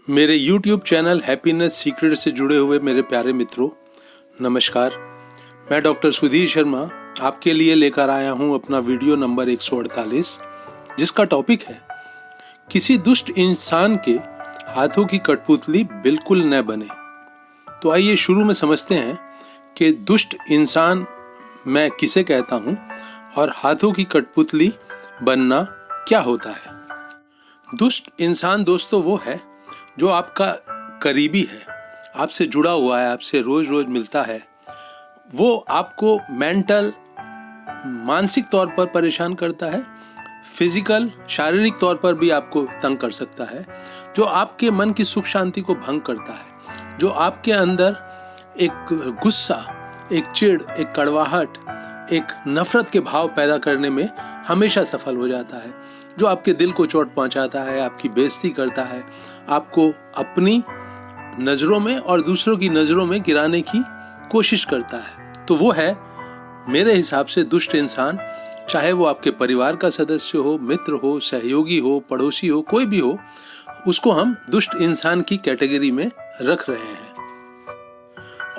मेरे YouTube channel happiness secret से जुड़े हुए मेरे प्यारे मित्रों, नमस्कार। मैं डॉक्टर सुधीर शर्मा आपके लिए लेकर आया हूं अपना वीडियो नंबर 148, जिसका टॉपिक है किसी दुष्ट इंसान के हाथों की कठपुतली बिल्कुल न बने। तो आइए शुरू में समझते हैं कि दुष्ट इंसान मैं किसे कहता हूं और हाथों की कठपुतली बनना क्या होता है। दुष्ट इंसान दोस्तों वो है जो आपका करीबी है, आपसे जुड़ा हुआ है, आपसे रोज रोज मिलता है। वो आपको मानसिक तौर पर परेशान करता है, फिजिकल शारीरिक तौर पर भी आपको तंग कर सकता है, जो आपके मन की सुख शांति को भंग करता है, जो आपके अंदर एक गुस्सा, एक चिढ़, एक कड़वाहट, एक नफरत के भाव पैदा करने में हमेशा सफल हो जाता है, जो आपके दिल को चोट पहुंचाता है, आपकी बेइज्जती करता है, आपको अपनी नज़रों में और दूसरों की नज़रों में गिराने की कोशिश करता है। तो वो है मेरे हिसाब से दुष्ट इंसान, चाहे वो आपके परिवार का सदस्य हो, मित्र हो, सहयोगी हो, पड़ोसी हो, कोई भी हो, उसको हम दुष्ट इंसान की कैटेगरी में रख रहे हैं।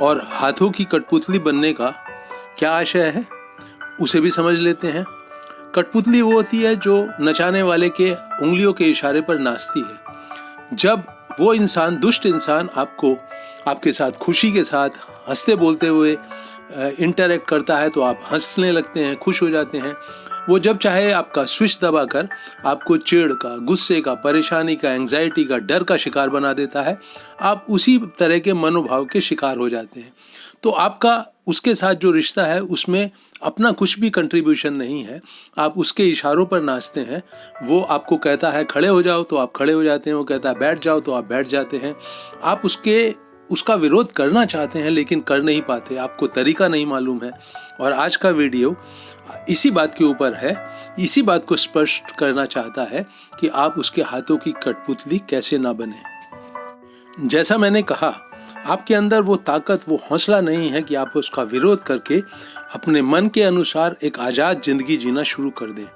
और हाथों की कठपुतली बनने का क्या आशय है उसे भी समझ लेते हैं। कठपुतली वो होती है जो नचाने वाले के उंगलियों के इशारे पर नाचती है। जब वो इंसान, दुष्ट इंसान, आपको आपके साथ खुशी के साथ हंसते बोलते हुए इंटरेक्ट करता है तो आप हंसने लगते हैं, खुश हो जाते हैं। वो जब चाहे आपका स्विच दबाकर आपको चिढ़ का, गुस्से का, परेशानी का, एंजाइटी का, डर का शिकार बना देता है। आप उसी तरह के मनोभाव के शिकार हो जाते हैं। तो आपका उसके साथ जो रिश्ता है उसमें अपना कुछ भी कंट्रीब्यूशन नहीं है। आप उसके इशारों पर नाचते हैं। वो आपको कहता है खड़े हो जाओ तो आप खड़े हो जाते हैं, वो कहता है बैठ जाओ तो आप बैठ जाते हैं। आप उसका विरोध करना चाहते हैं लेकिन कर नहीं पाते, आपको तरीका नहीं मालूम है। और आज का वीडियो इसी बात के ऊपर है, इसी बात को स्पष्ट करना चाहता है कि आप उसके हाथों की कठपुतली कैसे ना बने। जैसा मैंने कहा, आपके अंदर वो ताकत, वो हौसला नहीं है कि आप उसका विरोध करके अपने मन के अनुसार एक आज़ाद जिंदगी जीना शुरू कर दें।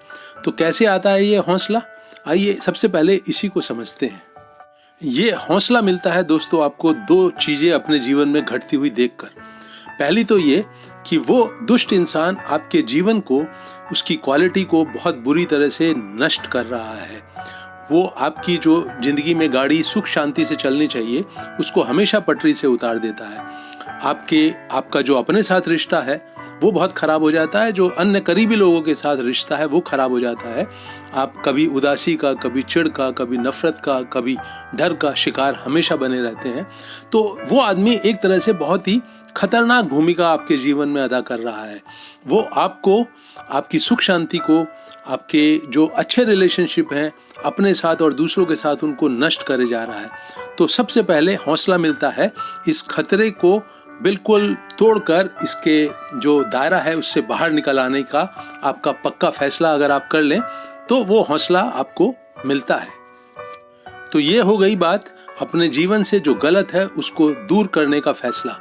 तो कैसे आता है ये हौसला? आइए सबसे पहले इसी को समझते हैं। ये हौसला मिलता है दोस्तों आपको दो चीज़ें अपने जीवन में घटती हुई देखकर। पहली तो ये कि वो दुष्ट इंसान आपके जीवन को, उसकी क्वालिटी को बहुत बुरी तरह से नष्ट कर रहा है। वो आपकी जो जिंदगी में गाड़ी सुख शांति से चलनी चाहिए उसको हमेशा पटरी से उतार देता है। आपका जो अपने साथ रिश्ता है वो बहुत खराब हो जाता है, जो अन्य करीबी लोगों के साथ रिश्ता है वो खराब हो जाता है। आप कभी उदासी का, कभी चिढ़ का, कभी नफरत का, कभी डर का शिकार हमेशा बने रहते हैं। तो वो आदमी एक तरह से बहुत ही खतरनाक भूमिका आपके जीवन में अदा कर रहा है। वो आपको, आपकी सुख शांति को, आपके जो अच्छे रिलेशनशिप हैं अपने साथ और दूसरों के साथ, उनको नष्ट करे जा रहा है। तो सबसे पहले हौसला मिलता है इस खतरे को बिल्कुल तोड़कर, इसके जो दायरा है उससे बाहर निकल आने का आपका पक्का फैसला अगर आप कर लें तो वो हौसला आपको मिलता है। तो ये हो गई बात अपने जीवन से जो गलत है उसको दूर करने का फैसला।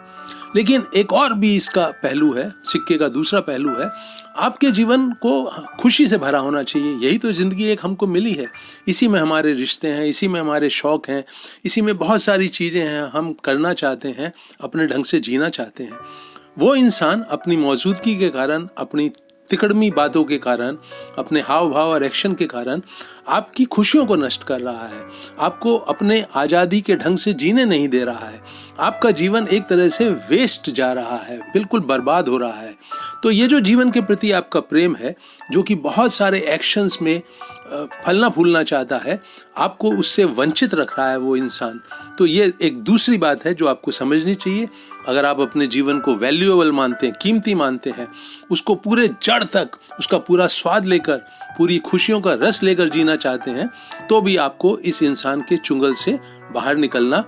लेकिन एक और भी इसका पहलू है, सिक्के का दूसरा पहलू है, आपके जीवन को खुशी से भरा होना चाहिए। यही तो जिंदगी एक हमको मिली है, इसी में हमारे रिश्ते हैं, इसी में हमारे शौक हैं, इसी में बहुत सारी चीज़ें हैं हम करना चाहते हैं, अपने ढंग से जीना चाहते हैं। वो इंसान अपनी मौजूदगी के कारण, अपनी तिकड़मी बातों के कारण, अपने हाव भाव और एक्शन के कारण आपकी खुशियों को नष्ट कर रहा है, आपको अपने आज़ादी के ढंग से जीने नहीं दे रहा है। आपका जीवन एक तरह से वेस्ट जा रहा है, बिल्कुल बर्बाद हो रहा है। तो ये जो जीवन के प्रति आपका प्रेम है, जो कि बहुत सारे एक्शंस में फलना फूलना चाहता है, आपको उससे वंचित रख रहा है वो इंसान। तो ये एक दूसरी बात है जो आपको समझनी चाहिए। अगर आप अपने जीवन को वैल्यूएबल मानते हैं, कीमती मानते हैं, उसको पूरे जड़ तक, उसका पूरा स्वाद लेकर, पूरी खुशियों का रस लेकर जीना चाहते हैं, तो भी आपको इस इंसान के चुंगल से बाहर निकलना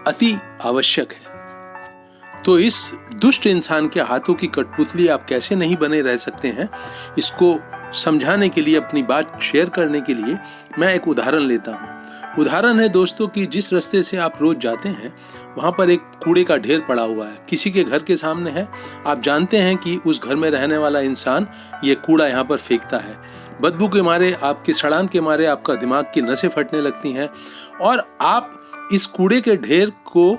अति आवश्यक है। तो इस दुष्ट इंसान के हाथों की कठपुतली आप कैसे नहीं बने रह सकते हैं, इसको समझाने के लिए, अपनी बात शेयर करने के लिए मैं एक उदाहरण लेता हूँ। उदाहरण है दोस्तों कि जिस रास्ते से आप रोज जाते हैं वहाँ पर एक कूड़े का ढेर पड़ा हुआ है, किसी के घर के सामने है। आप जानते हैं कि उस घर में रहने वाला इंसान ये कूड़ा यहाँ पर फेंकता है। बदबू के मारे, आपके सड़ान के मारे आपका दिमाग की नसें फटने लगती हैं और आप इस कूड़े के ढेर को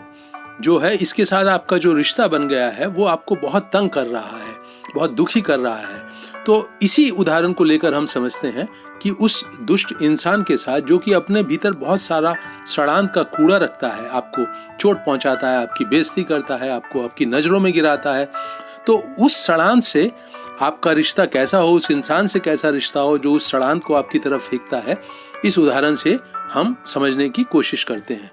जो है, इसके साथ आपका जो रिश्ता बन गया है वो आपको बहुत तंग कर रहा है, बहुत दुखी कर रहा है। तो इसी उदाहरण को लेकर हम समझते हैं कि उस दुष्ट इंसान के साथ, जो कि अपने भीतर बहुत सारा सड़ान का कूड़ा रखता है, आपको चोट पहुंचाता है, आपकी बेइज्जती करता है, आपको आपकी नज़रों में गिराता है, तो उस सड़ान से आपका रिश्ता कैसा हो, उस इंसान से कैसा रिश्ता हो जो उस सड़ान को आपकी तरफ फेंकता है, इस उदाहरण से हम समझने की कोशिश करते हैं।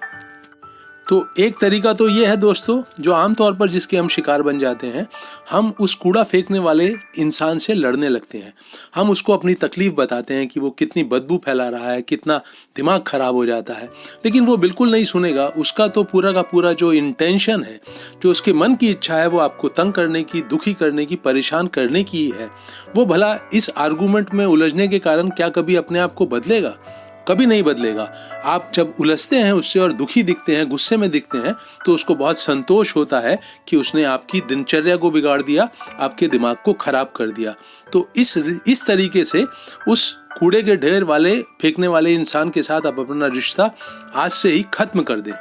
तो एक तरीका तो ये है दोस्तों, जो आमतौर पर जिसके हम शिकार बन जाते हैं, हम उस कूड़ा फेंकने वाले इंसान से लड़ने लगते हैं। हम उसको अपनी तकलीफ बताते हैं कि वो कितनी बदबू फैला रहा है, कितना दिमाग खराब हो जाता है, लेकिन वो बिल्कुल नहीं सुनेगा। उसका तो पूरा का पूरा जो इंटेंशन है, जो उसके मन की इच्छा है, वो आपको तंग करने की, दुखी करने की, परेशान करने की है। वो भला इस आर्गूमेंट में उलझने के कारण क्या कभी अपने आप को बदलेगा? कभी नहीं बदलेगा। आप जब उलझते हैं उससे और दुखी दिखते हैं, गुस्से में दिखते हैं, तो उसको बहुत संतोष होता है कि उसने आपकी दिनचर्या को बिगाड़ दिया, आपके दिमाग को खराब कर दिया। तो इस तरीके से उस कूड़े के ढेर वाले, फेंकने वाले इंसान के साथ आप अपना रिश्ता आज से ही खत्म कर दें।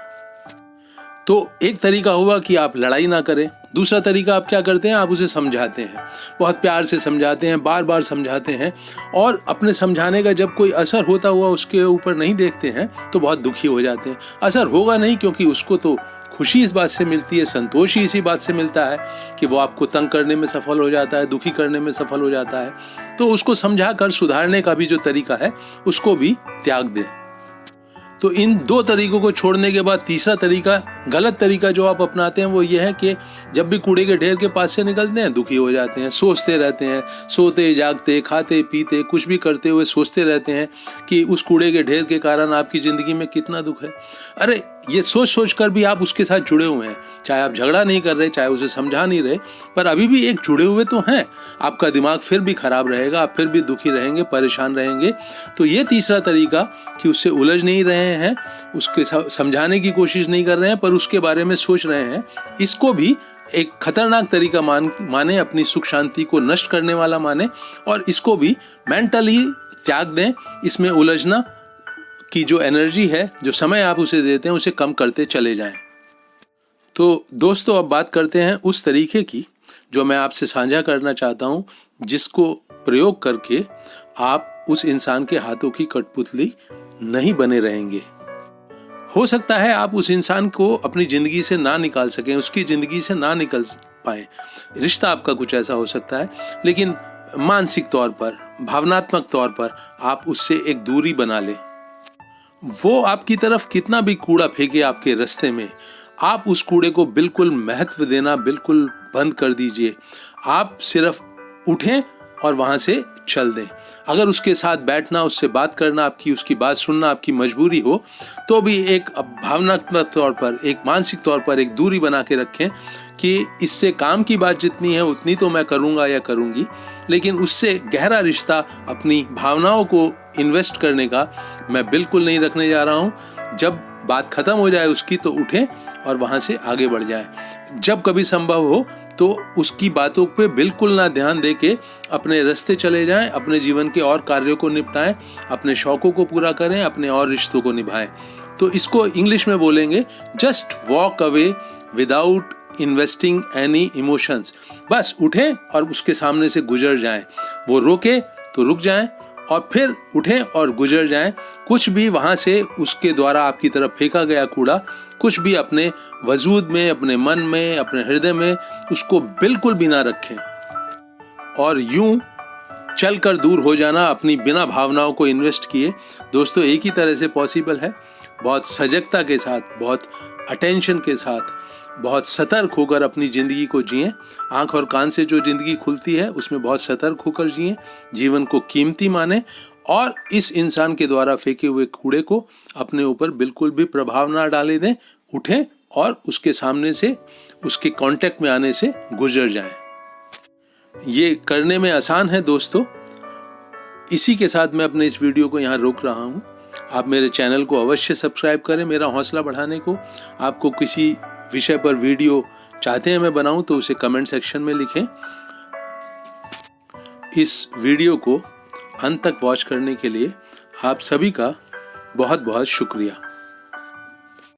तो एक तरीका हुआ कि आप लड़ाई ना करें। दूसरा तरीका आप क्या करते हैं, आप उसे समझाते हैं, बहुत प्यार से समझाते हैं, बार बार समझाते हैं, और अपने समझाने का जब कोई असर होता हुआ उसके ऊपर नहीं देखते हैं तो बहुत दुखी हो जाते हैं। असर होगा नहीं, क्योंकि उसको तो खुशी इस बात से मिलती है, संतोष ही इसी बात से मिलता है कि वो आपको तंग करने में सफल हो जाता है, दुखी करने में सफल हो जाता है। तो उसको समझा कर सुधारने का भी जो तरीका है उसको भी त्याग दें। तो इन दो तरीकों को छोड़ने के बाद तीसरा तरीका, गलत तरीका जो आप अपनाते हैं, वो ये है कि जब भी कूड़े के ढेर के पास से निकलते हैं दुखी हो जाते हैं, सोचते रहते हैं, सोते जागते, खाते पीते, कुछ भी करते हुए सोचते रहते हैं कि उस कूड़े के ढेर के कारण आपकी ज़िंदगी में कितना दुख है। अरे ये सोच सोच कर भी आप उसके साथ जुड़े हुए हैं, चाहे आप झगड़ा नहीं कर रहे, चाहे उसे समझा नहीं रहे, पर अभी भी एक जुड़े हुए तो हैं। आपका दिमाग फिर भी खराब रहेगा, आप फिर भी दुखी रहेंगे, परेशान रहेंगे। तो ये तीसरा तरीका कि उससे उलझ नहीं रहे हैं, उसके समझाने की कोशिश नहीं कर रहे हैं, पर उसके बारे में सोच रहे हैं, इसको भी एक खतरनाक तरीका माने, अपनी सुख शांति को नष्ट करने वाला माने, और इसको भी मेंटली त्याग दें। इसमें उलझना की जो एनर्जी है, जो समय आप उसे देते हैं, उसे कम करते चले जाएं। तो दोस्तों, अब बात करते हैं उस तरीके की जो मैं आपसे साझा करना चाहता हूं, जिसको प्रयोग करके आप उस इंसान के हाथों की कठपुतली नहीं बने रहेंगे। हो सकता है आप उस इंसान को अपनी जिंदगी से ना निकाल सकें, उसकी जिंदगी से ना निकल पाए, रिश्ता आपका कुछ ऐसा हो सकता है, लेकिन मानसिक तौर पर, भावनात्मक तौर पर आप उससे एक दूरी बना लें। वो आपकी तरफ कितना भी कूड़ा फेंके आपके रास्ते में, आप उस कूड़े को बिल्कुल महत्व देना बिल्कुल बंद कर दीजिए। आप सिर्फ उठें और वहां से चल दें। अगर उसके साथ बैठना, उससे बात करना, उसकी बात सुनना आपकी मजबूरी हो, तो भी एक भावनात्मक तौर पर, एक मानसिक तौर पर एक दूरी बना के रखें कि इससे काम की बात जितनी है उतनी तो मैं करूँगा या करूँगी, लेकिन उससे गहरा रिश्ता, अपनी भावनाओं को इन्वेस्ट करने का मैं बिल्कुल नहीं रखने जा रहा हूँ। जब बात खत्म हो जाए उसकी, तो उठें और वहाँ से आगे बढ़ जाएं। जब कभी संभव हो तो उसकी बातों पे बिल्कुल ना ध्यान देके अपने रास्ते चले जाएं, अपने जीवन के और कार्यों को निपटाएं, अपने शौकों को पूरा करें, अपने और रिश्तों को निभाएं। तो इसको इंग्लिश में बोलेंगे, just walk away without investing any emotions. बस उठें और उसके सामने से गुजर जाएं। वो रोके तो रुक जाएं और फिर उठें और गुजर जाएं। कुछ भी वहां से उसके द्वारा आपकी तरफ फेंका गया कूड़ा, कुछ भी अपने वजूद में, अपने मन में, अपने हृदय में, उसको बिल्कुल भी ना रखें और यूं चलकर दूर हो जाना, अपनी बिना भावनाओं को इन्वेस्ट किए। दोस्तों, एक ही तरह से पॉसिबल है। बहुत सजगता के साथ, बहुत अटेंशन के साथ, बहुत सतर्क होकर अपनी ज़िंदगी को जिएं। आंख और कान से जो ज़िंदगी खुलती है उसमें बहुत सतर्क होकर जिएं, जीवन को कीमती माने और इस इंसान के द्वारा फेंके हुए कूड़े को अपने ऊपर बिल्कुल भी प्रभाव ना डाले दें। उठें और उसके सामने से, उसके कांटेक्ट में आने से गुजर जाएं। ये करने में आसान है दोस्तों। इसी के साथ मैं अपने इस वीडियो को यहाँ रोक रहा हूँ। आप मेरे चैनल को अवश्य सब्सक्राइब करें मेरा हौसला बढ़ाने को। आपको किसी विषय पर वीडियो चाहते हैं मैं बनाऊं तो उसे कमेंट सेक्शन में लिखें। इस वीडियो को अंत तक वॉच करने के लिए आप सभी का बहुत बहुत शुक्रिया।